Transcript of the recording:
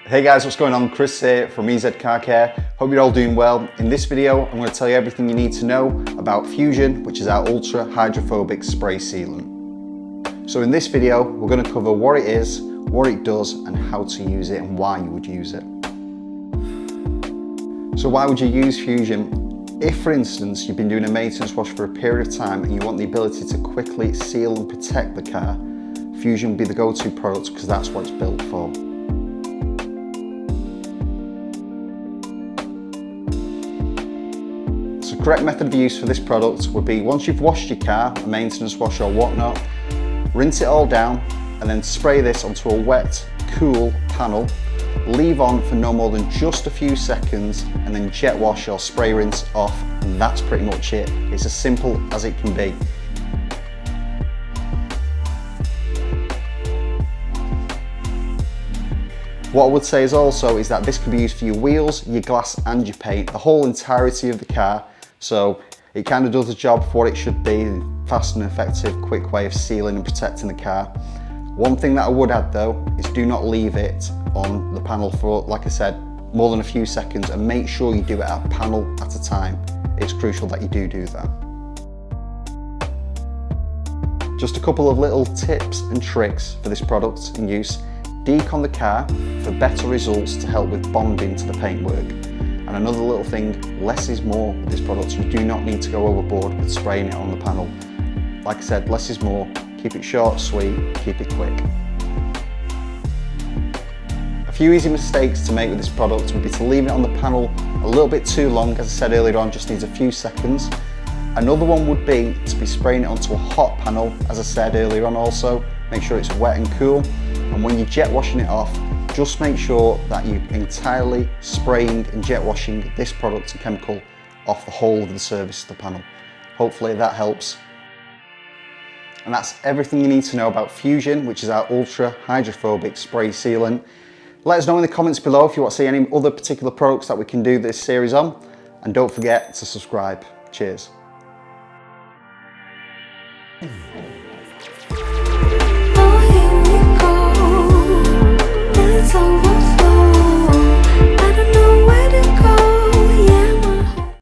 Hey guys, what's going on? Chris here from EZ Car Care. Hope you're all doing well. In this video, I'm going to tell you everything you need to know about Fusion, which is our ultra hydrophobic spray sealant. So in this video, we're going to cover what it is, what it does, and how to use it and why you would use it. So why would you use Fusion? If, for instance, you've been doing a maintenance wash for a period of time and you want the ability to quickly seal and protect the car, Fusion will be the go-to product because that's what it's built for. So the correct method of use for this product would be once you've washed your car, a maintenance wash or whatnot, rinse it all down and then spray this onto a wet, cool panel. Leave on for no more than just a few seconds and then jet wash or spray rinse off, and that's pretty much it. It's as simple as it can be. What I would say is that this can be used for your wheels, your glass and your paint, the whole entirety of the car. So it kind of does the job for what it should be, fast and effective, quick way of sealing and protecting the car. One thing that I would add though is do not leave it on the panel for, like I said, more than a few seconds, and make sure you do it a panel at a time. It's crucial that you do that. Just a couple of little tips and tricks for this product in use. Decon the car for better results to help with bonding to the paintwork. And another little thing, less is more with this product. You do not need to go overboard with spraying it on the panel. Like I said, less is more. Keep it short, sweet, keep it quick. A few easy mistakes to make with this product would be to leave it on the panel a little bit too long. As I said earlier on, just needs a few seconds. Another one would be to be spraying it onto a hot panel. As I said earlier on also, make sure it's wet and cool. And when you're jet washing it off, just make sure that you're entirely spraying and jet washing this product and chemical off the whole of the surface of the panel. Hopefully that helps. And that's everything you need to know about Fusion, which is our ultra hydrophobic spray sealant. Let us know in the comments below if you want to see any other particular products that we can do this series on. And don't forget to subscribe. Cheers.